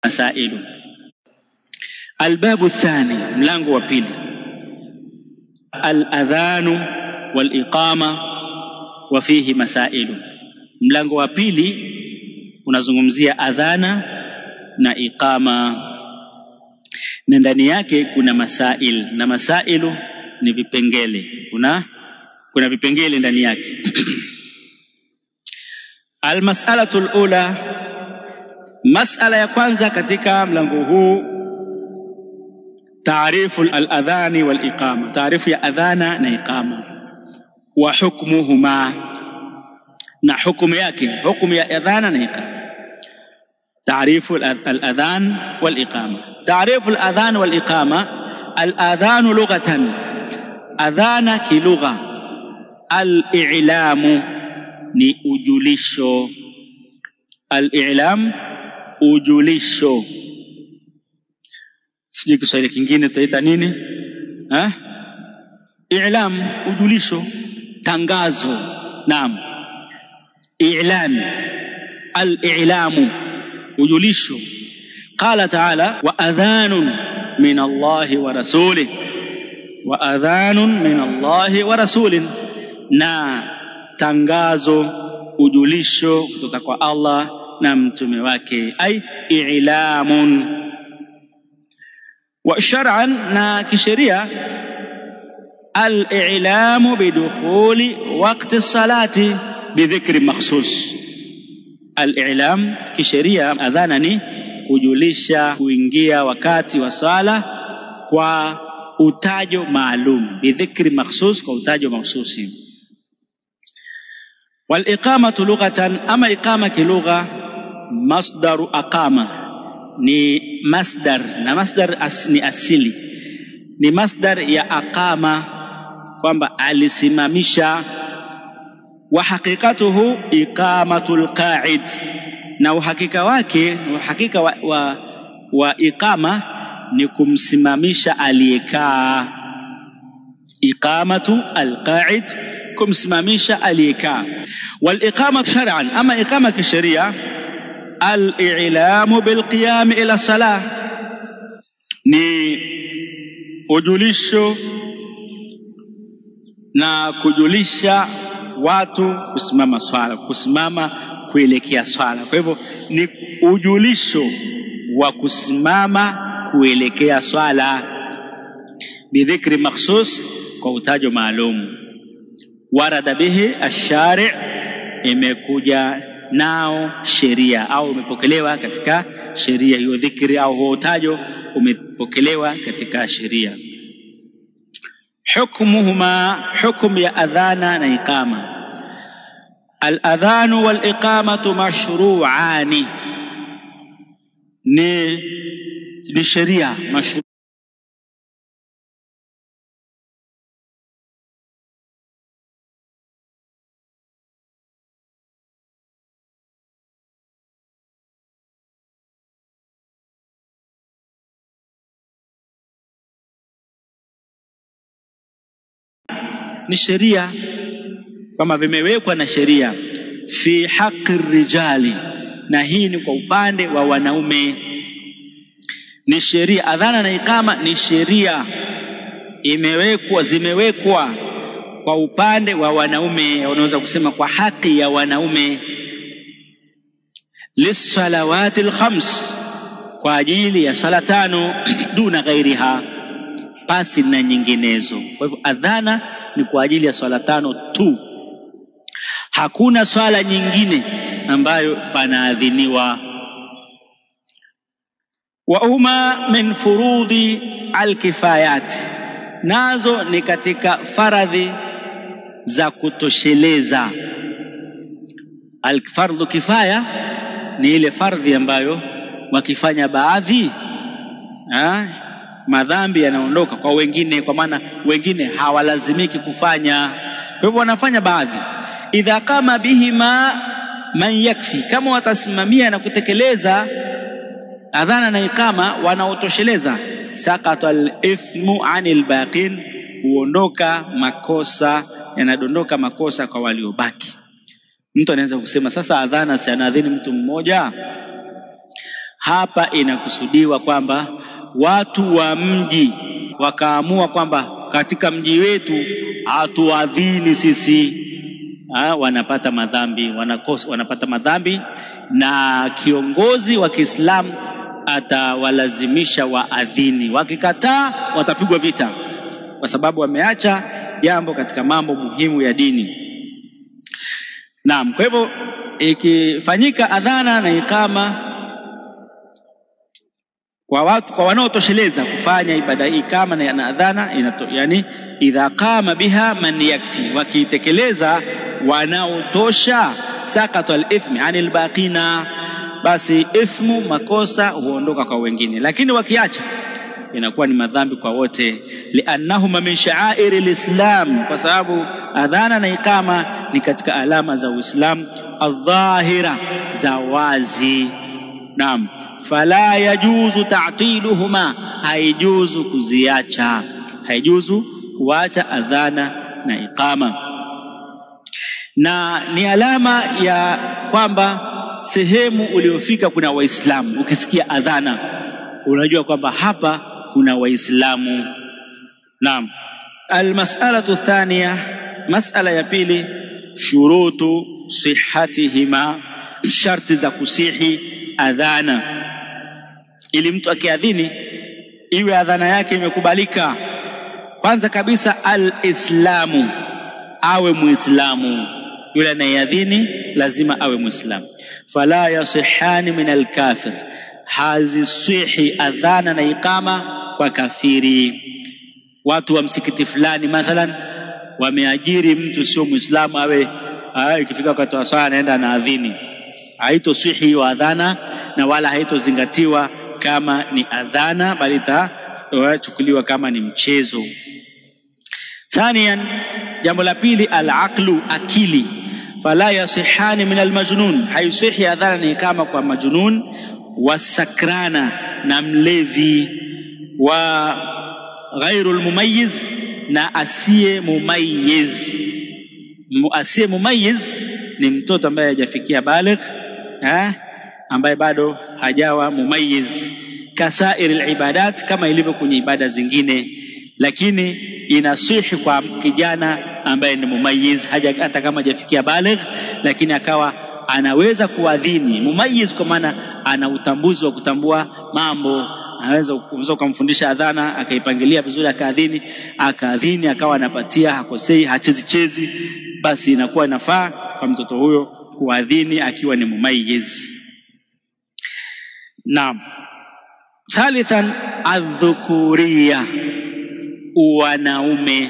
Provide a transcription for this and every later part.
مسائل. الباب الثاني ملango wa pili الأذان والإقامة وفيه مسائل. mlango wa pili unazungumzia adhana na iqama, na ndani yake kuna masail, na masailu ni vipengele. Kuna vipengele ndani yake. Almas'alatu alula, mas'ala ya kwanza katika mlango huu, taarifu al-adhani wal iqama, taarifu ya adhana na iqama, wa hukmuhuma, na hukumu yake, hukumu ya adhana na iqama. تعريف الأذان والإقامة. تعريف الأذان والإقامة: الأذان لغة، أذان كلغة، الإعلام ni ujulisho. Al-i'lam ujulisho. Sijui Kiswahili kingine tutaita nini? I'lam ujulisho, tangazo. Naam, i'lan, al-i'lamu ujulisho. Qala ta'ala: wa adhanun min Allahi wa rasulih, wa adhanun min Allahi wa rasulih, na tangazo, ujulisho kutoka kwa Allah na mtume wake, ay i'lamun. Wa shar'an, na kisheria, al-i'lamu bidukhuli waqti as-salati bidhikri makhsus. Al-i'lam kisheria, adhana ni kujulisha kuingia wakati wa swala kwa utajo maalum, bidhikri makhsus, kwa utajo mahsusi. Wal iqamatu lughatan, ama iqama kilugha, masdaru aqama, ni masdar, na masdar ni asili, ni masdar ya aqama, kwamba alisimamisha. Wa haqiqatuhu iqamatul qa'id, na uhakika wake, uhakika wa iqama ni kumsimamisha aliyekaa. Iqamatu al-qa'id, kumsimamisha aliyekaa. Wal iqama shar'an, ama iqama kisheria, al-i'lamu bil qiyam ila salah, ni ujulisho na kujulisha watu kusimama swala, kusimama kuelekea swala. Kwa hivyo ni ujulisho wa kusimama kuelekea swala, bidhikri makhsus, kwa utajo maalum. Warada bihi ash-shari', imekuja nao sheria, au umepokelewa katika sheria hiyo. Dhikri au utajo umepokelewa katika sheria. Hukmuhuma, hukum ya adhana na iqama. Al-adhanu wal iqamatu mashru'ani, ni sheria mashru'. Ni sheria kama vimewekwa na sheria, fi haqqi rijali, na hii ni kwa upande wa wanaume. Ni sheria, adhana na iqama ni sheria, zimewekwa kwa upande wa wanaume, unaweza kusema kwa haki ya wanaume. Lis-salawati al-khams, kwa ajili ya sala tano, duna ghairiha, pasi na nyinginezo. Kwa hivyo adhana ni kwa ajili ya swala tano tu, hakuna swala nyingine ambayo panaadhiniwa. Wa huma min furudi al-kifayat, nazo ni katika faradhi za kutosheleza. Al-fardhu kifaya ni ile fardhi ambayo wakifanya baadhi madhambi yanaondoka kwa wengine, kwa maana wengine hawalazimiki kufanya, kwa hivyo wanafanya baadhi. Idha qama bihima man yakfi, kama watasimamia na kutekeleza adhana na iqama wanaotosheleza, saqata al-ithmu anil baqin, huondoka makosa, yanadondoka makosa kwa waliobaki. Mtu anaweza kusema sasa adhana si anaadhini mtu mmoja, hapa inakusudiwa kwamba watu wa mji wakaamua kwamba katika mji wetu hatuadhini sisi, wanapata madhambi, wanapata madhambi, na kiongozi wa Kiislamu atawalazimisha waadhini. Wakikataa watapigwa vita, kwa sababu wameacha jambo katika mambo muhimu ya dini. Naam, kwa hivyo ikifanyika adhana na ikama kwa wanaotosheleza kufanya ibada hii kama na adhana, yani idha qama biha man yakfi, wakitekeleza wanaotosha, sakata al-ithmi anil baqina, basi ithmu, makosa huondoka kwa wengine. Lakini wakiacha inakuwa ni madhambi kwa wote, liannahuma min sha'airi al-islam, kwa sababu adhana na ikama ni katika alama za Uislamu adh-dhahira, za wazi. Naam, fala yajuzu ta'tiluhuma, haijuzu kuziacha, haijuzu kuacha adhana na ikama. Na ni alama ya kwamba sehemu uliofika kuna Waislamu. Ukisikia adhana unajua kwamba hapa kuna Waislamu. Naam, almas'alatu thaniya, mas'ala ya pili, shurutu sihhatihima, sharti za kusihi adhana. Ili mtu akiadhini iwe adhana yake imekubalika, kwanza kabisa al-islamu, awe muislamu. Yule anayeadhini lazima awe muislamu. Fala yasihani min al-kafir, hazisihi adhana na ikama kwa kafiri. Watu wa msikiti fulani mathalan wameajiri mtu sio muislamu, awe ikifika wakati wa swala anaenda na adhini, haitosihi wa adhana na wala haitozingatiwa kama ni adhana, bali itachukuliwa kama ni mchezo. Thaniyan, jambo la pili, al-aqlu, akili. Fala yasihani min al-majnun, haisihi adhana ni kama kwa majnun, wasakrana, na mlevi, wa ghairul mumayyiz, na asiye mumayyiz. Asiye mumayyiz ni mtoto ambaye hajafikia baligh, ambaye bado hajawa mumayyiz, kasairil ibadat, kama ilivyo kwenye ibada zingine. Lakini inasihi kwa kijana ambaye ni mumayyiz, hata kama hajafikia baligh, lakini akawa anaweza kuadhini. Mumayyiz kwa maana ana utambuzi wa kutambua mambo, anaweza kumfundisha adhana akaipangilia vizuri, akaadhini akawa anapatia, hakosei, hachezi, basi inakuwa inafaa kwa mtoto huyo kuadhini akiwa ni mumayyiz. Naam. Thalithan, adh-dhukuriya, wanaume.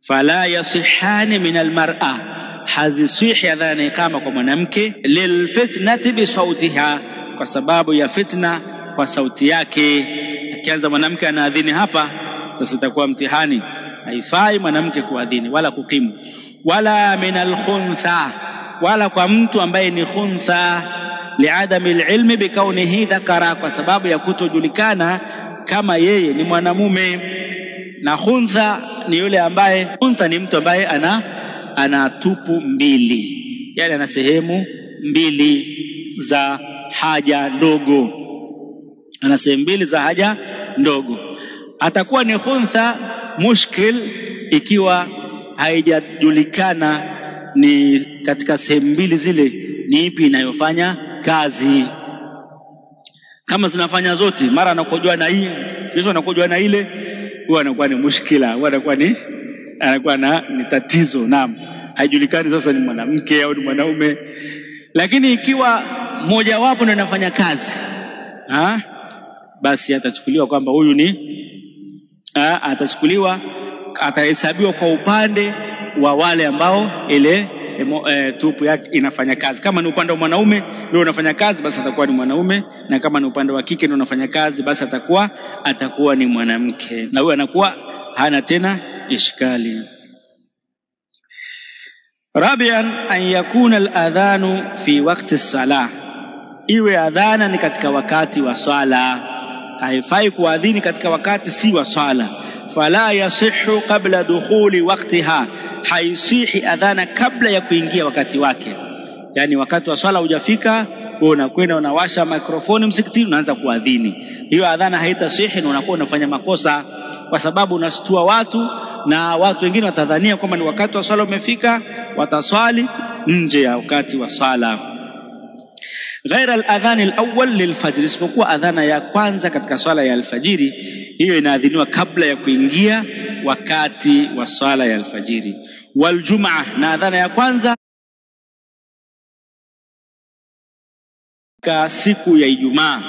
Fala yasihani min al-mar'a, hazisihi adhana kama kwa mwanamke, lilfitnati bi sautiha, kwa sababu ya fitna kwa sauti yake. Akianza mwanamke anaadhini hapa, sasa itakuwa mtihani, haifai mwanamke kuadhini wala kukimu. Wala min al-khuntha, wala kwa mtu ambaye ni khuntha, liadami al-ilmi bikaunihi dhakara, kwa sababu ya kutojulikana kama yeye ni mwanamume. Na khuntha ni yule ambaye, khuntha ni mtu ambaye ana tupu mbili, yani ana sehemu mbili za haja ndogo, ana sehemu mbili za haja ndogo. Atakuwa ni khuntha mushkil ikiwa haijajulikana ni katika sehemu mbili zile ni ipi inayofanya kazi. Kama zinafanya zote, mara anakojoa na hii, kesho anakojoa na ile, huwa anakuwa ni mushkila, huwa anakuwa ni tatizo. Naam, haijulikani sasa ni mwanamke au ni mwanaume. Lakini ikiwa mmoja wapo ndio anafanya kazi, basi atachukuliwa kwamba huyu ni atahesabiwa kwa upande wa wale ambao ile tupu yake inafanya kazi. Kama ni upande wa mwanaume ndio unafanya kazi, basi atakuwa ni mwanaume, na kama ni upande wa kike ndio unafanya kazi, basi atakuwa ni mwanamke, na huyo anakuwa hana tena ishkali. Rabian, an yakuna al-adhanu fi waqti as-salah, iwe adhana ni katika wakati wa swala. Haifai kuadhini katika wakati si wa swala. Fala yasihhu qabla dukhuli waqtiha, haisihi adhana kabla ya kuingia wakati wake. Yani wakati wa swala hujafika, wewe unakwenda unawasha mikrofoni msikitini unaanza kuadhini. Hiyo adhana haitasihi na unakuwa unafanya makosa, kwa sababu unashtua watu na watu wengine watadhania kwamba ni wakati wa swala umefika, wataswali nje ya wakati wa swala. Ghaira al-adhan al-awwal lil-fajr, isipokuwa adhana ya kwanza katika swala ya alfajiri, hiyo inaadhiniwa kabla ya kuingia wakati wa swala ya alfajiri. Wal jum'ah, na adhana ya kwanza ka siku ya Ijumaa,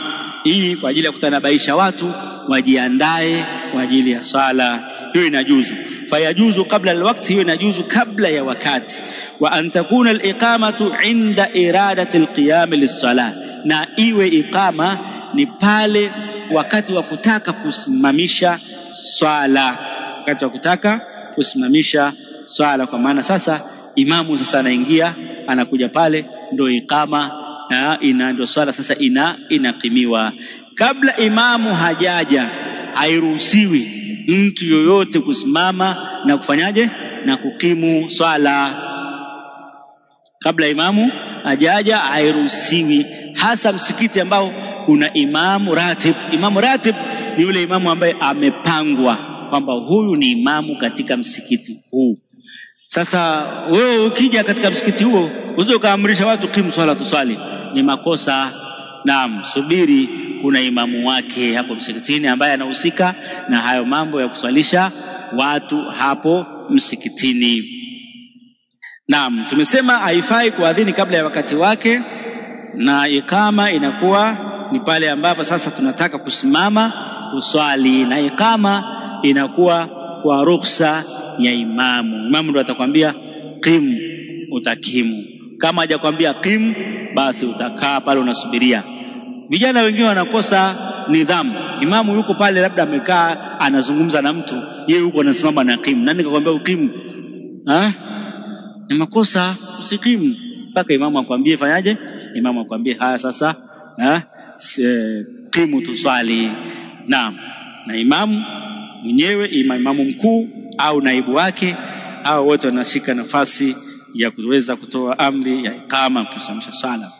hii kwa ajili ya kutanabaisha watu wajiandae kwa ajili ya swala. Hiyo inajuzu. Fayajuzu kabla alwaqti, hiyo inajuzu kabla ya wakati. Wa an takuna aliqamatu inda iradati alqiyam lis-salah, na iwe iqama ni pale wakati wa kutaka kusimamisha swala, wakati wa kutaka kusimamisha swala. Kwa maana sasa imamu sasa anaingia, anakuja pale, ndio iqama ndio swala sasa inaqimiwa. Kabla imamu hajaja hairuhusiwi mtu yoyote kusimama na kufanyaje na kukimu swala. Kabla imamu hajaja hairuhusiwi, hasa msikiti ambao kuna imamu ratib. Imamu ratib ni yule imamu ambaye amepangwa kwamba huyu ni imamu katika msikiti huu. Sasa wewe ukija katika msikiti huo usije kaamrisha watu kimu swala tuswali, ni makosa. Naam, subiri, kuna imamu wake hapo msikitini ambaye anahusika na hayo mambo ya kuswalisha watu hapo msikitini. Naam, tumesema haifai kuadhini kabla ya wakati wake, na ikama inakuwa ni pale ambapo sasa tunataka kusimama kuswali, na ikama inakuwa kwa ruhusa ya imamu. Imamu ndo atakwambia qim, utakimu. Kama hajakwambia qim, basi utakaa pale unasubiria. Vijana wengine wanakosa nidhamu. Imamu yuko pale labda amekaa anazungumza na mtu, yeye yuko anasimama na qim. Nani kakwambia ukimu? Ni makosa, usikimu mpaka imamu akwambie fanyaje. Imamu akwambie haya sasa qimu tuswali. Naam, na imamu mwenyewe, imamu mkuu au naibu wake, hao wote wanashika nafasi ya kuweza kutoa amri ya ikama kusimamisha swala.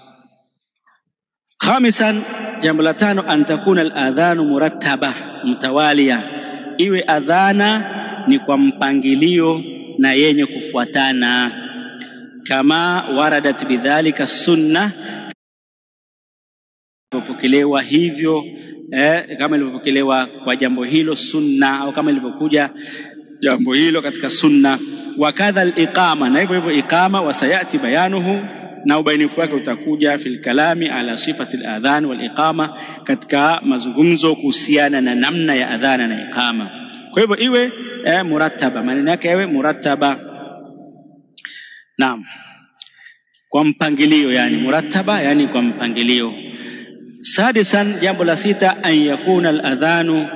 Khamisan, jambo la tano, an takuna al-adhanu murattaba mutawaliya, iwe adhana ni kwa mpangilio na yenye kufuatana, kama waradat bidhalika sunna, ilipokelewa hivyo kama ilipokelewa kwa jambo hilo sunna, au kama ilivyokuja jambo hilo katika sunna. Wakadha al-iqama, na hivyo iqama, wasayati bayanuhu, na ubainifu wake utakuja fil kalami ala sifati al-adhan wal iqama, katika mazungumzo kuhusiana na namna ya adhana na iqama. Kwa hivyo iwe murattaba, maana yake iwe murattaba. Naam, kwa mpangilio, yani murattaba, yani kwa mpangilio. Sadisan, jambo la sita, an yakuna al-adhanu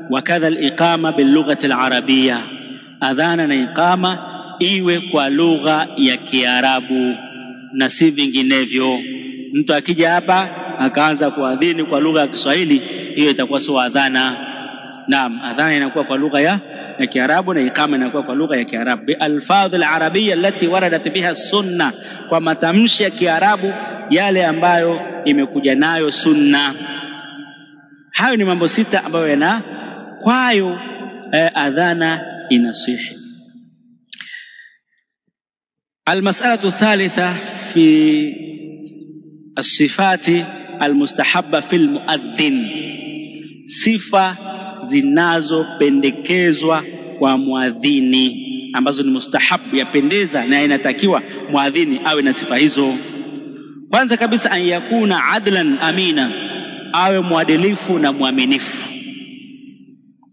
wa kadha al-iqama bil lughati al-arabiyya, adhana na iqama iwe kwa lugha ya Kiarabu na si vinginevyo. Mtu akija hapa akaanza kuadhini kwa lugha ya Kiswahili, hiyo itakuwa sio adhana. Naam, adhana inakuwa kwa lugha ya Kiarabu na iqama inakuwa kwa lugha ya Kiarabu, bi alfadh al-arabiyya allati waradat biha sunna, kwa matamshi ya Kiarabu yale ambayo imekuja nayo sunna. Hayo ni mambo sita ambayo yana kwayo adhana inasihi. المسألة الثالثة في الصفات المستحبة في المؤذن, sifa zinazopendekezwa kwa muadhini ambazo ni mustahabu, yapendeza na inatakiwa muadhini awe na sifa hizo. Kwanza kabisa, an yakuna adlan amina, awe muadilifu na muaminifu.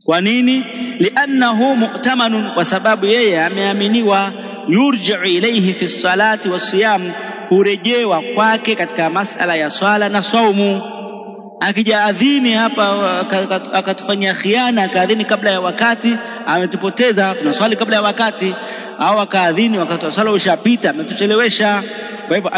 Kwa nini? Liannahu mu'tamanun, kwa sababu yeye ameaminiwa. Yurji'u ilayhi fi salati wasiyam, hurejewa kwake katika masala ya swala na saumu. Akija adhini hapa akatufanyia khiana, akaadhini kabla ya wakati, ametupoteza, tunaswali kabla ya wakati, au akaadhini wakati wa swala ushapita, ametuchelewesha. Kwa hivyo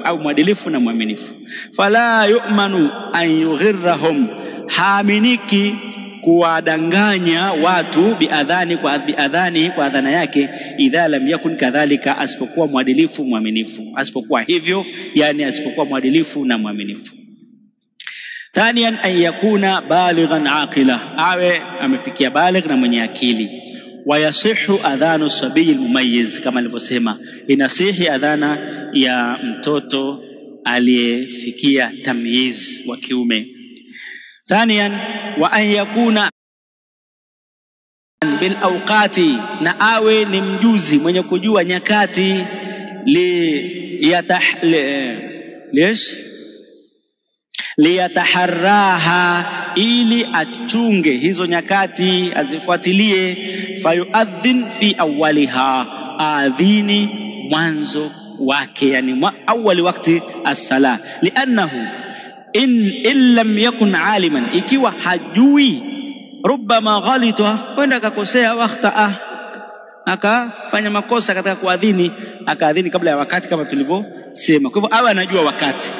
awe mwadilifu na muaminifu. Fala yu'manu an yughirrahum, haaminiki kuwadanganya watu biadhani kwa adhana yake, idha lam yakun kadhalika, asipokuwa mwadilifu mwaminifu, asipokuwa hivyo, yani asipokuwa mwadilifu na mwaminifu. Thaniyan, an yakuna balighan aqila, awe amefikia baligh na mwenye akili. Wayasihu adhanu sabiyi almumayyiz, kama alivyosema inasihi adhana ya mtoto aliyefikia tamyiz wa kiume. Thaniyan, wa an yakuna bil awqati, na awe ni mjuzi mwenye kujua nyakati, liyataharraha, ili achunge hizo nyakati, azifuatilie. Fayuadhin fi awwaliha, adhini mwanzo wake, yani awwali wakati as-sala. Liannahu in lam yakun aliman, ikiwa hajui, rubbama ghalita, kwenda akakosea, wakhtaa, akafanya makosa katika kuadhini, akaadhini kabla ya wakati kama tulivyosema. Kwa hivyo awe anajua wakati,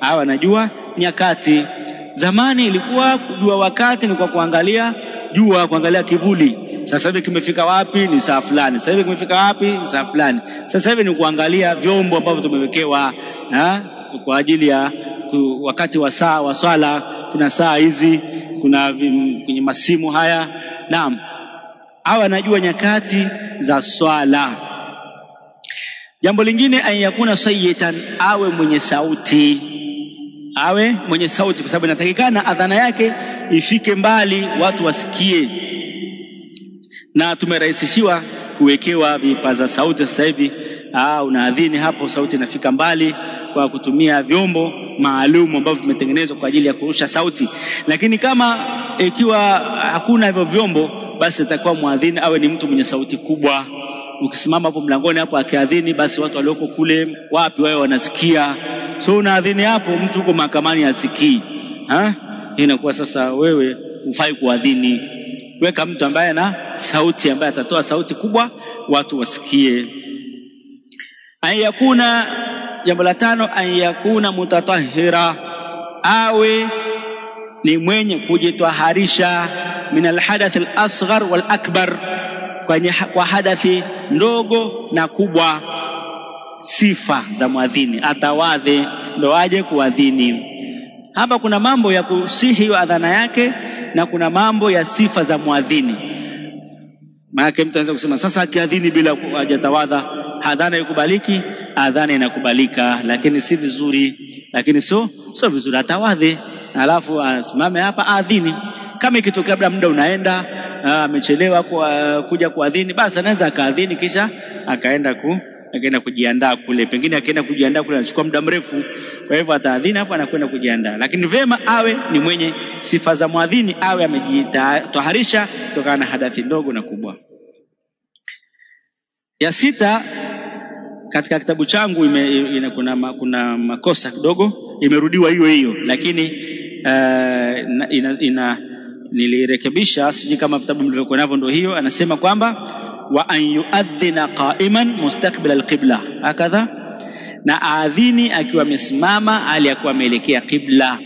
awe anajua nyakati. Zamani ilikuwa kujua wakati ni kwa kuangalia jua, kuangalia kivuli. Sasa hivi kimefika wapi? Ni saa fulani. Sasa hivi kimefika wapi? Ni saa fulani. Sasa hivi ni kuangalia vyombo ambavyo tumewekewa kwa ajili ya wakati wa saa wa swala. Kuna saa hizi, kuna kwenye masimu haya. Naam, awe anajua nyakati za swala. Jambo lingine, an yakuna sayyitan, awe mwenye sauti, awe mwenye sauti, kwa sababu inatakikana adhana yake ifike mbali, watu wasikie. Na tumerahisishiwa kuwekewa vipaza sauti sasa hivi. Unaadhini hapo, sauti inafika mbali kwa kutumia vyombo maalum ambavyo vimetengenezwa kwa ajili ya kurusha sauti. Lakini kama ikiwa hakuna hivyo vyombo, basi itakuwa muadhini awe ni mtu mwenye sauti kubwa. Ukisimama hapo mlangoni hapo akiadhini, basi watu walioko kule wapi wao wanasikia. So unaadhini hapo, mtu huko mahakamani asikii. Inakuwa sasa wewe hufai kuadhini. Weka mtu ambaye ana sauti, ambaye atatoa sauti kubwa watu wasikie. Ayakuna, jambo la tano, ayakuna mutatahhira, awe ni mwenye kujitwaharisha, min alhadath alasghar wal akbar, kwa hadathi ndogo na kubwa. Sifa za muadhini, atawadhe ndo aje kuadhini. Hapa kuna mambo ya kusihi adhana yake na kuna mambo ya sifa za muadhini. Maana mtu anaweza kusema sasa akiadhini bila hajatawadha, adhana ikubaliki? Adhana inakubalika, lakini si vizuri, lakini sio vizuri. Atawadhe alafu asimame hapa adhini. Kama ikitokea labda muda unaenda, amechelewa kuja kuadhini, basi anaweza akaadhini kisha akaenda kujiandaa kule. Pengine akaenda kujiandaa kule anachukua muda mrefu, kwa hivyo ataadhini hapo anakwenda kujiandaa. Lakini vema awe ni mwenye sifa za muadhini, awe amejitaharisha kutokana na hadathi ndogo na kubwa. Ya sita, katika kitabu changu kuna makosa kidogo, imerudiwa hiyo, lakini nilirekebisha, siji kama vitabu mlivyokuwa navyo ndio hiyo. Anasema kwamba wa an yuadhina qa'iman mustaqbil alqibla, hakadha, na aadhini akiwa amesimama hali akiwa ameelekea qibla.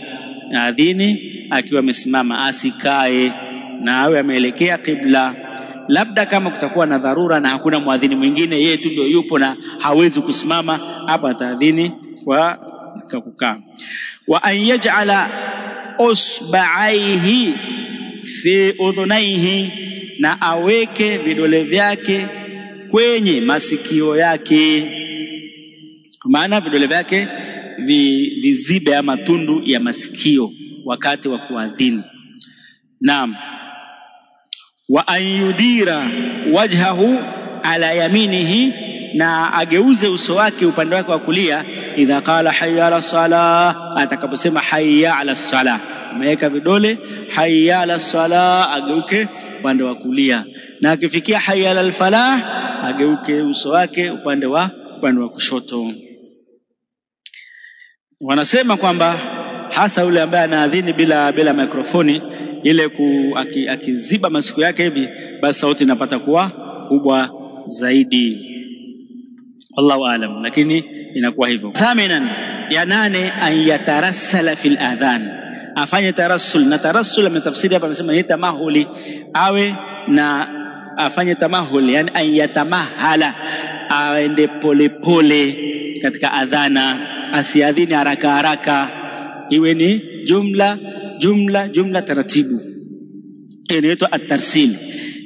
Aadhini akiwa amesimama, asikae, na awe ameelekea qibla. Labda kama kutakuwa na dharura na hakuna muadhini mwingine, yeye tu ndio yupo na hawezi kusimama, hapa ataadhini kwa kukaa. Wa an yaj'ala usba'aihi fi udhunaihi, na aweke vidole vyake kwenye masikio yake, maana vidole vyake vizibe ama tundu ya masikio wakati wa kuadhini. Naam. Wa an yudira wajhahu ala yaminihi, na ageuze uso wake upande wake wa kulia. Idha qala hayya ala salah, atakaposema hayya ala salah, ameweka vidole hayya ala salah, ageuke upande wa kulia. Na akifikia hayya ala falah, ageuke uso wake upande wa kushoto. Wanasema kwamba hasa yule ambaye anaadhini bila mikrofoni, ile akiziba masikio yake hivi, basi sauti inapata kuwa kubwa zaidi. Allahu aalam, lakini inakuwa hivyo. Thaminan, ya nane, an yatarassala fil adhan, afanye tarassul. Na tarassul ametafsiri hapa, amesema ni tamahuli, awe na afanye tamahuli, yani ayatamahala, aende pole pole katika adhana, asiadhini haraka haraka, iwe ni jumla jumla jumla taratibu. Hiyo inaitwa at-tarsil.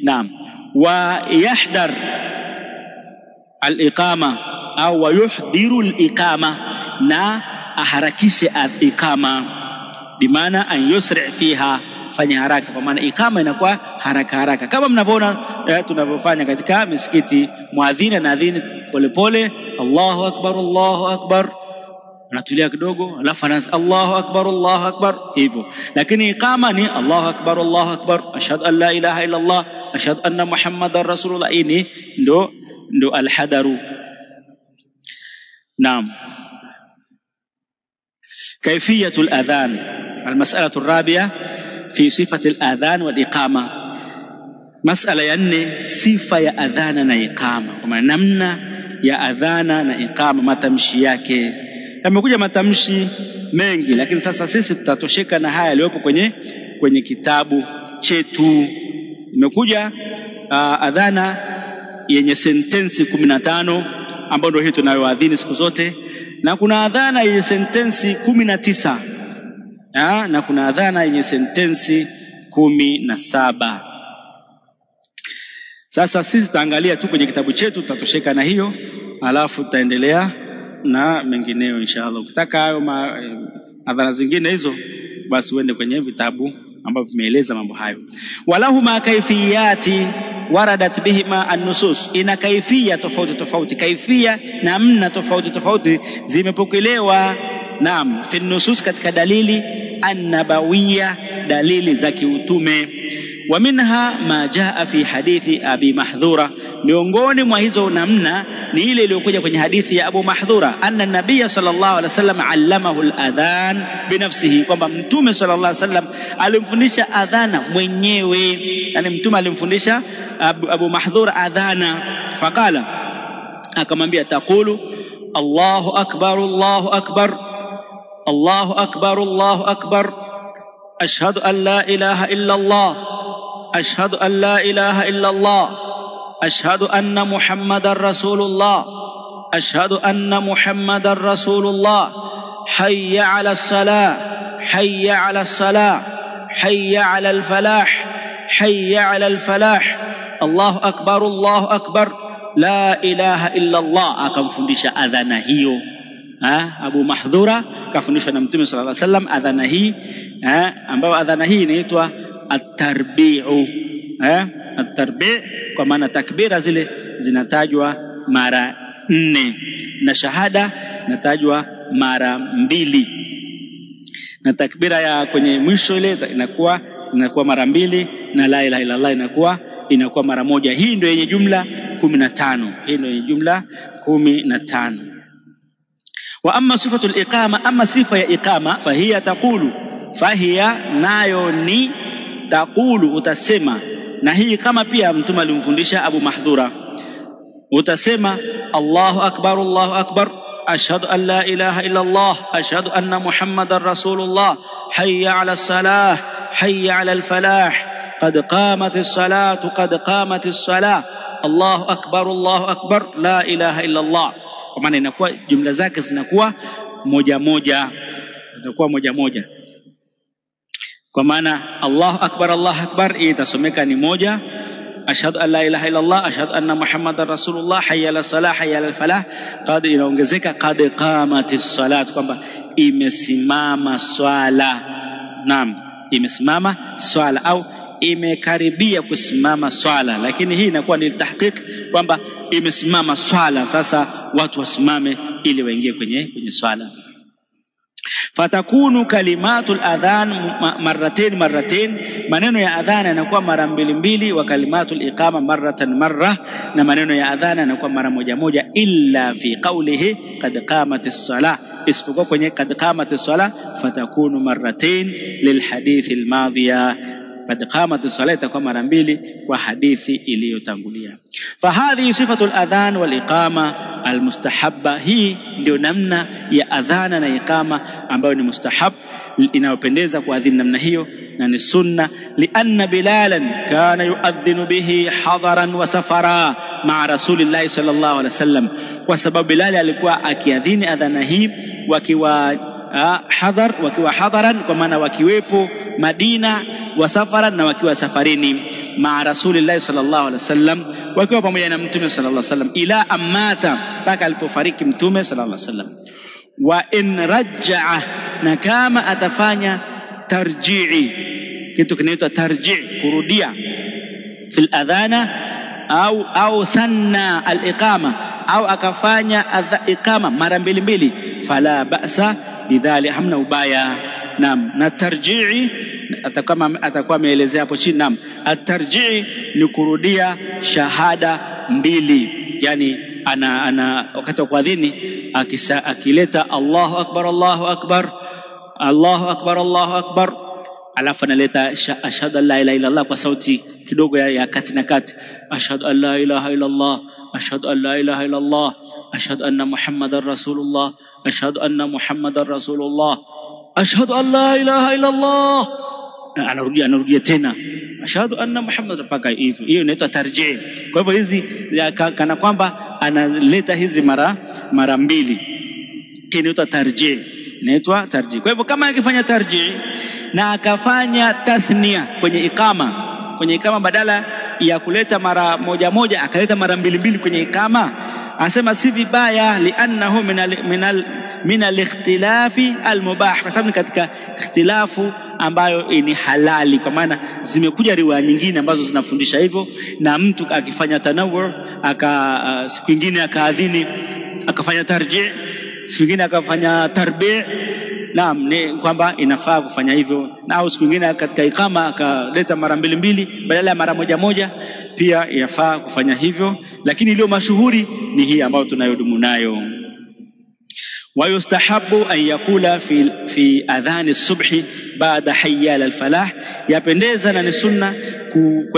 Naam. Wa yahdar al-iqama au wa yuhdiru al-iqama, na aharakishe al-iqama, bimaana an yusri' fiha, fanya haraka, kwa maana iqama inakuwa haraka haraka, kama mnavyoona tunavyofanya katika misikiti. Muadhini anaadhini pole pole, Allahu akbar Allahu akbar, anatulia kidogo, alafu anaanza Allahu akbar hivyo. Lakini iqama ni Allahu akbar, ashhadu an la ilaha illa Allah, ashhadu anna Muhammadar Rasulullah. Ini ndo al-hadaru. Naam. Kayfiyatul adhan, al-mas'alatu ar-rabi'a fi sifati al-adhan wal iqama. Mas'ala ya 4, sifa ya adhana na iqama, kwa maana namna ya adhana na iqama, matamshi yake. Yamekuja matamshi mengi, lakini sasa sisi tutatosheka na haya yaliyopo kwenye kitabu chetu. Imekuja adhana yenye sentensi 15 ambayo ndio hii tunayoadhini siku zote, na kuna adhana yenye sentensi 19, na kuna adhana yenye sentensi 17. Sasa sisi tutaangalia tu kwenye kitabu chetu, tutatosheka na hiyo, alafu tutaendelea na mengineo inshallah. Ukitaka hayo adhana zingine hizo, basi uende kwenye vitabu ambavyo vimeeleza mambo hayo. Walahuma kaifiyati waradat bihima an-nusus, ina kaifia tofauti tofauti, kaifia namna tofauti tofauti zimepokelewa. Naam, fi nusus, katika dalili an-nabawiyya, dalili za kiutume. Wa minha ma jaa fi hadithi Abi Mahdhura, miongoni mwa hizo namna ni ile iliyokuja kwenye hadithi ya Abu Mahdhura, anna nabiyya sallallahu alaihi wasallam allamahu al-adhan binafsihi, kwamba mtume sallallahu alaihi wasallam alimfundisha adhana mwenyewe. Yani mtume alimfundisha Abu Mahdhura adhana, faqala, akamwambia, taqulu Allahu akbar Allahu akbar Allahu akbar Allahu akbar, ashhadu an la ilaha illa Allah, ashhadu an la ilaha illa Allah, ashhadu anna Muhammadar Rasulullah, ashhadu anna Muhammadar Rasulullah, hayya 'ala as-salah, hayya 'ala as-salah, hayya 'ala al-falah, hayya 'ala al-falah, Allahu akbar, la ilaha illa Allah. Akamfundisha adhana hiyo. Abu Mahdhura kafundishwa na Mtume sallallahu alaihi wasallam adhana hii, ambayo adhana hii inaitwa at-tarbi'u. At-tarbi' kwa maana takbira zile zinatajwa mara 4 na shahada inatajwa mara 2, na takbira ya kwenye mwisho ile inakuwa mara 2, na la ilaha illa Allah inakuwa mara 1. Hii ndio yenye jumla 15. Hii ndio yenye jumla 15. Wa amma sifatul iqama, amma sifa ya iqama, fahiya taqulu, fahiya nayo ni taqulu, utasema. Na hii kama pia mtume alimfundisha Abu Mahdhura, utasema Allahu akbar, ashhadu an la ilaha illa Allah, ashhadu anna Muhammadar Rasulullah, hayya 'ala as-salah, hayya 'ala al-falah, qad qamatis salatu, qad qamatis salah, Allahu akbar, la ilaha illa Allah. Kwa maana inakuwa jumla zake zinakuwa moja moja, kwa maana Allahu akbar itasomeka ni moja, ashhadu an la ilaha illa Allah, ashhadu anna Muhammadar Rasulullah, hayya 'ala salah, hayya 'ala falah, qad inaongezeka qad qamatis salat, kwamba imesimama swala. Naam, imesimama swala au imekaribia kusimama swala, lakini hii inakuwa ni tahqiq kwamba imesimama swala, sasa watu wasimame ili waingie kwenye swala. Fatakunu kalimatul adhan marratain, maneno ya adhana yanakuwa mara 2, wa kalimatul iqama marratan, na maneno ya adhana yanakuwa mara 1, illa fi qawlihi qad qamatis salah, isipokuwa kwenye qad qamatis salah, fatakunu marratain lil hadith al madhiya, qad qamatis salah itakuwa mara 2 kwa hadithi iliyotangulia. Fahadhi sifatul adhan wal iqama almustahabba, hii ndio namna ya adhana na iqama ambayo ni mustahab. inayopendeza kuadhini namna hiyo na ni sunna. Lianna Bilalan kana yuadhinu bihi hadaran wa safara ma'a Rasulillahi sallallahu alaihi wasallam, kwa sababu Bilal alikuwa akiadhini adhana hii wakiwa hadaran, kwa maana wakiwepo Madina, wa safaran, na wakiwa safarini, ma'a Rasulillahi sallallahu alaihi wasallam, wakiwa pamoja na Mtume sallallahu alaihi wasallam, ila amata, mpaka alipofariki Mtume sallallahu alaihi wasallam. Wa in rajja'a, na kama atafanya tarji'i, kitu kinaitwa tarji', kurudia, fil adhana au thanna al-iqama, au akafanya iqama mara mbili, fala ba'sa bidhali, hamna ubaya. Naam, na tarji'i atakuwa ameelezea hapo chini. Naam, at-tarji'i ni kurudia shahada mbili, yani ana wakati wa kuadhini akileta Allahu akbar Allahu akbar Allahu akbar Allahu akbar, alafu analeta ashhadu an la ilaha illa Allah kwa sauti kidogo ya kati na kati, ashhadu an la ilaha illa Allah, ashhadu an la ilaha illa Allah, ashhadu anna Muhammadar Rasulullah, ashhadu anna Muhammadar Rasulullah, ashhadu an la ilaha illa Allah, anarudia tena ashhadu anna Muhammadar, mpaka hivyo. Hiyo inaitwa tarjii. Kwa hivyo hizi kana kwamba analeta hizi mara mbili, inaitwa tarjii, inaitwa tarjii. Kwa hivyo kama akifanya tarjii na akafanya tathnia kwenye ikama, badala ya kuleta mara moja akaleta mara mbili kwenye ikama, anasema si vibaya, li'annahu min al-ikhtilafi al-mubah, kwa sababu katika ikhtilafu ambayo ni halali, kwa maana zimekuja riwaya nyingine ambazo zinafundisha hivyo. Na mtu akifanya tanawwu, siku nyingine akaadhini akafanya tarji', siku nyingine akafanya tarbi', naam, ni kwamba inafaa kufanya hivyo. Na au siku nyingine katika ikama akaleta mara mbili badala ya mara moja, pia yafaa kufanya hivyo, lakini iliyo mashuhuri ni hii ambayo tunayodumu nayo. ويستحب أن يقول في أذان الصبح بعد حي على الفلاح, yapendeza na ni sunna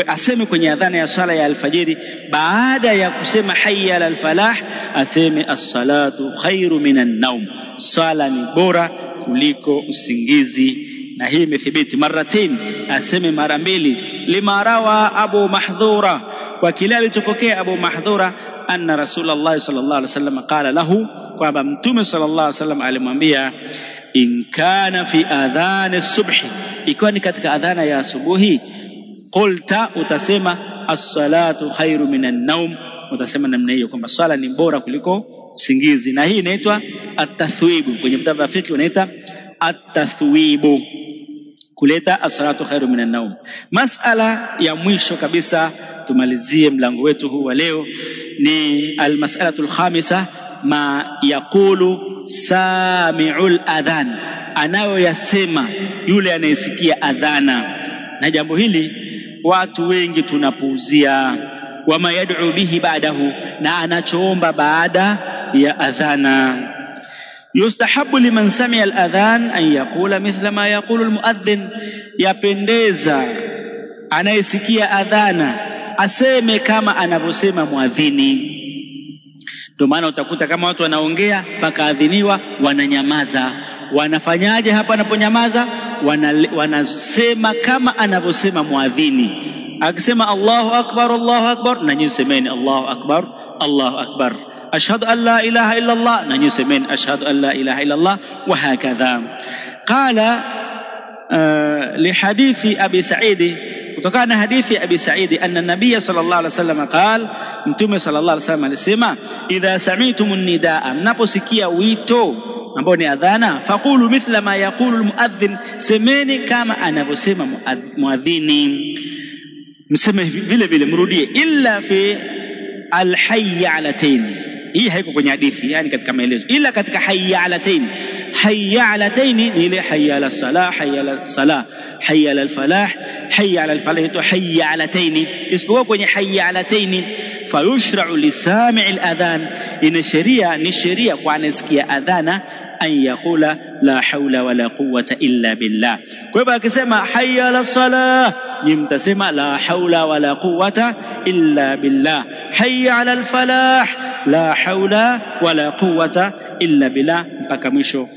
aseme kwenye adhana ya sala ya alfajiri, baada ya kusema hayya ala alfalah aseme as-salatu khairu minan naum, sala ni bora kuliko usingizi. Na hii imethibiti maratain, aseme mara mbili. Lima rawa Abu Mahdhura, kwa kile alichopokea Abu Mahdhura, anna Rasulullah sallallahu alaihi wasallam qala lahu, kwamba Mtume sallallahu alaihi wasallam alimwambia, in kana fi adhan as-subhi, ikiwa ni katika adhana ya asubuhi, qulta, utasema as-salatu khairu minan naum, utasema namna hiyo kwamba swala ni bora kuliko usingizi. Na hii inaitwa at-tathwibu, kwenye vitabu vya fiqh inaita at-tathwibu, kuleta as-salatu khairu minan naum. Masala ya mwisho kabisa tumalizie mlango wetu huu wa leo ni al-mas'alatul khamisa, ma yaqulu sami'ul adhan, anayoyasema yule anayesikia adhana. Na jambo hili watu wengi tunapuuzia. Wama yad'u bihi ba'dahu, na anachoomba baada ya adhana. Yustahabu liman sami'a al-adhan an yaqula mithla ma yaqulu al-muadhdhin, yapendeza anayesikia adhana aseme kama anavyosema muadhini. Ndio maana utakuta kama watu wanaongea mpaka adhiniwa wananyamaza. Wanafanyaje hapa wanaponyamaza? Wanasema kama anavyosema muadhini. Akisema Allahu akbar, na nyinyi semeni Allahu akbar, Allahu akbar. Ashhadu an la ilaha illa Allah, na nyinyi semeni ashhadu an la ilaha illa Allah, wa hakadha. Qala li hadithi Abi Sa'id, kutokana na hadithi Abi Sa'id, anna Nabiy sallallahu alaihi wasallam qala, Mtume sallallahu alaihi wasallam alisema, idha sami'tumun nidaa, mnaposikia wito ambao ni adhana, faqulu mithla ma yaqulu almuadhdhin, semeni kama anavyosema muadhini, mseme vile mrudie. Illa fi alhayya alatain, hii haiko kwenye hadithi, yani katika maelezo, ila katika hayya alatain. Hayya alatain ni ile hayya ala salah, hayya ala salah, hayya ala alfalah, hayya ala alfalah, to hayya alatain. Isipokuwa kwenye hayya alatain, fayushra'u lisami' aladhan, ina sheria, ni sheria kwa anasikia adhana, an yaqula la hawla wala quwwata illa billah. Kwa hivyo akisema hayya ala salah, ni mtasema la hawla wala quwwata illa billah. Hayya ala alfalah, la hawla wala quwwata illa billah,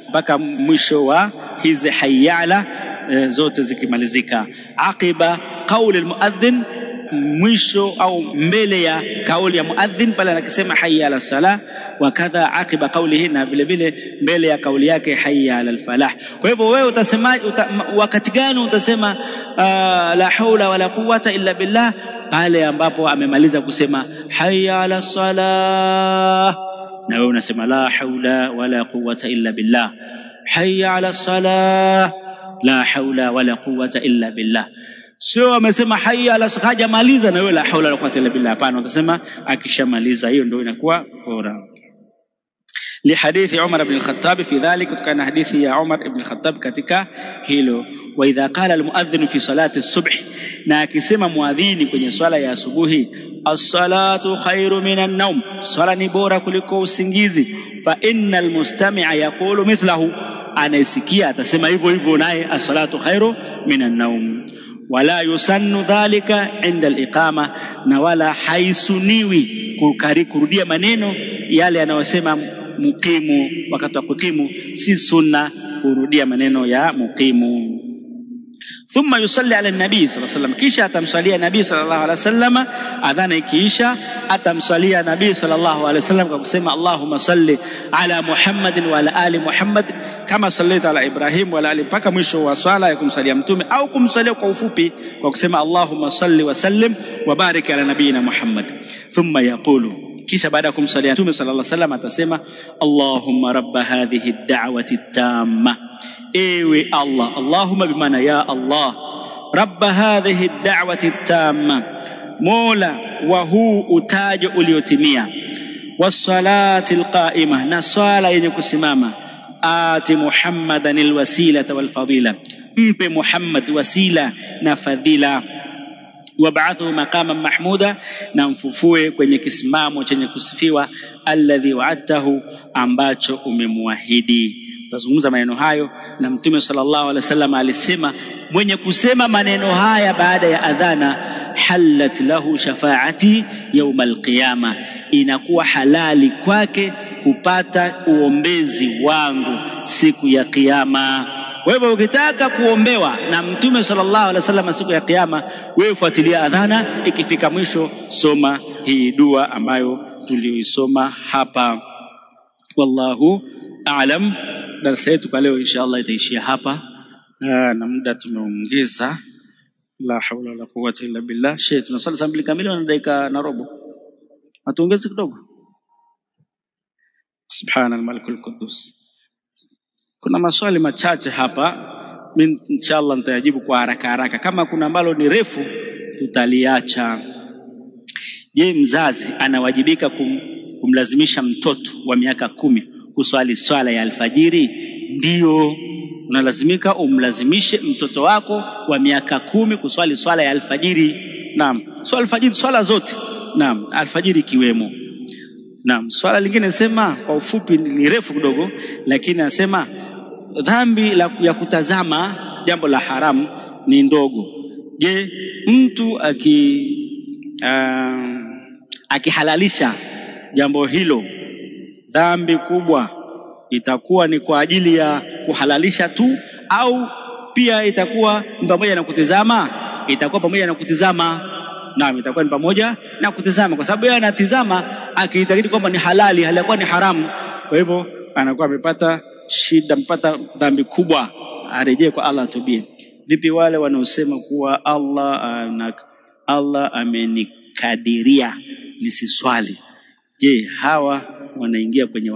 mpaka mwisho wa hizi hayya ala zote zikimalizika. Aqiba qauli almuadhdhin, mwisho au mbele ya kauli ya muadhdhin pale anakisema hayya ala salah, wakadha aqiba qawlihi, na vile vile mbele ya kauli yake hayya ala alfalah. Kwa hivyo wewe utasema wakati gani utasema la haula wala quwwata illa billah? Pale ambapo amemaliza kusema hayya ala salah na wewe unasema la haula wala quwwata illa billah, hayya ala salah, la haula wala quwwata illa billah. Sio amesema hayya ala salah hajamaliza na wewe la haula wala quwwata illa billah. Hapana, utasema akishamaliza, hiyo ndio inakuwa bora. لحديث عمر بن الخطاب في ذلك, كان حديث يا عمر بن الخطاب katika hilo. واذا قال المؤذن في صلاه الصبح, na akisema muadhini kwenye swala ya asubuhi, as-salatu khairu minan naum, swala ni bora kuliko usingizi, fa innal mustami'a yaqulu mithlahu, anasikia atasema hivyo hivyo naye, as-salatu khairu minan naum. Wala yusannu dhalika inda al-iqama, na wala haisuniwi kurudia maneno yale yanayosema muqimu wakati wa kukimu, si sunna kurudia maneno ya muqimu. Thumma yusalli ala nabii sallallahu alayhi wasallam, kisha atamsalia nabii sallallahu alayhi wasallam. Adhana ikiisha atamsalia nabii sallallahu alayhi wasallam kwa kusema Allahumma salli ala Muhammadin wa ala ali Muhammad kama sallaita ala Ibrahim wa ala ali, mpaka mwisho wa swala ya kumsalia mtume, au kumsalia kwa ufupi kwa kusema Allahumma salli wa sallim wa barik ala nabiyina Muhammad. Thumma yaqulu, kisha baada ya kumsalia mtume sallallahu alayhi wasallam atasema Allahumma rabba hadhihi ad-da'wati at-tamma, ewe Allah, Allahumma bimaana ya Allah, rabba hadhihi ad-da'wati at-tamma, mola wa huu utajo uliotimia, was-salati al-qa'ima, na swala yenye kusimama, ati Muhammadan al-wasilata wal-fadila, mpe Muhammad wasila na fadhila, wab'athu maqaman mahmuda, na mfufue kwenye kisimamo chenye kusifiwa, alladhi wa'adtahu, ambacho umemwahidi. Tutazungumza maneno hayo, na mtume sallallahu alaihi wasallam alisema mwenye kusema maneno haya baada ya adhana, halat lahu shafaati yawm alqiyama, inakuwa halali kwake kupata uombezi wangu siku ya kiyama. Wewe ukitaka kuombewa na mtume sallallahu alaihi wasallam siku ya kiyama, wewe fuatilia adhana, ikifika mwisho soma hii dua ambayo tuliyoisoma hapa. Wallahu a'lam. Darasa yetu kwa leo inshallah itaishia hapa, na muda tumeongeza. La hawla wala quwwata illa billah. Sheikh, tunasali saa 2 kamili na dakika na robo, atuongeze kidogo. Subhanal malikul quddus. Kuna maswali machache hapa, mimi inshallah nitayajibu kwa haraka. Kama kuna ambalo ni refu tutaliacha. Je, mzazi anawajibika kumlazimisha mtoto wa miaka 10 kuswali swala ya alfajiri? Ndio, unalazimika umlazimishe mtoto wako wa miaka 10 kuswali swala ya alfajiri. Naam, swala alfajiri, swala zote. Naam, alfajiri kiwemo. Naam, swala lingine nasema kwa ufupi ni refu kidogo, lakini nasema dhambi ya kutazama jambo la haramu ni ndogo. Je, mtu akihalalisha jambo hilo, dhambi kubwa itakuwa ni kwa ajili ya kuhalalisha tu, au pia itakuwa ni pamoja na kutazama? Itakuwa pamoja na kutazama. Naam, itakuwa ni pamoja na kutazama, kwa sababu yeye anatazama akiitakidi kwamba ni halali, halikuwa ni haramu. Kwa hivyo anakuwa amepata shida, mpata dhambi kubwa, arejee kwa Allah tubie. Vipi wale wanaosema kuwa Allah amenikadiria nisiswali? Je, hawa wanaingia kwenye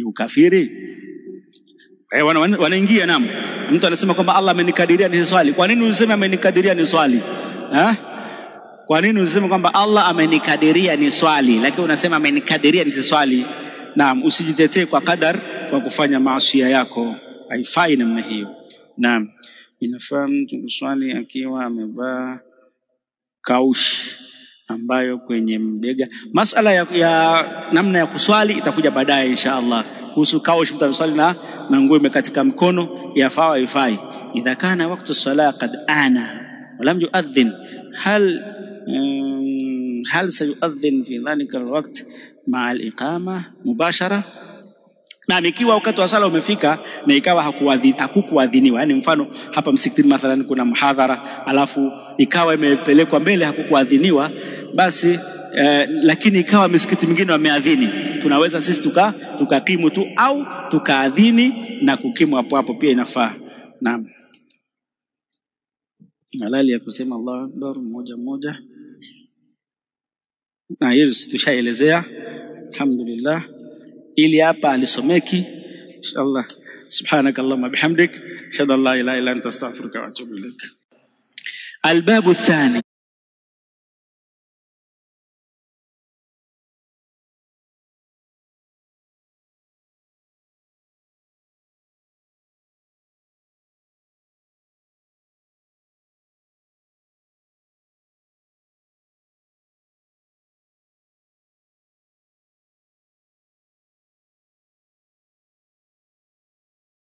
ukafiri? Wanaingia. Naam, mtu anasema kwamba Allah amenikadiria nisiswali. Kwa nini unasema amenikadiria niswali? Kwa nini unasema kwamba Allah amenikadiria niswali lakini unasema amenikadiria nisiswali? Naam, usijitetee kwa kadar kwa kufanya maasi yako, haifai namna hiyo. Naam, inafahamu kuswali akiwa amevaa kaushi ambayo kwenye mbega. Masala ya namna ya kuswali itakuja baadaye inshallah. Kuhusu kaushi mtu anaswali na nguo imekatika mkono, yafaa haifai. Idha kana wakati sala qad ana walam yuadhin, hal sayuadhin fi dhalika alwaqt ma'a al-iqama mubashara? Na ikiwa wakati wa sala umefika na ikawa hakukuadhiniwa, yani mfano hapa msikitini mathalan kuna mhadhara alafu ikawa imepelekwa mbele hakukuadhiniwa, basi lakini ikawa misikiti mingine wameadhini, tunaweza sisi tukakimu tu au tukaadhini na kukimu hapo hapo pia inafaa. Naam. Halali ya kusema Allahu Akbar mmoja mmoja. Na hiyo tushaelezea. Alhamdulillah. Ili hapa alisomeki inshallah. Subhanakallahumma bihamdik ashhadu an la ilaha illa anta astaghfiruka wa atubu ilaik. Albabu thani.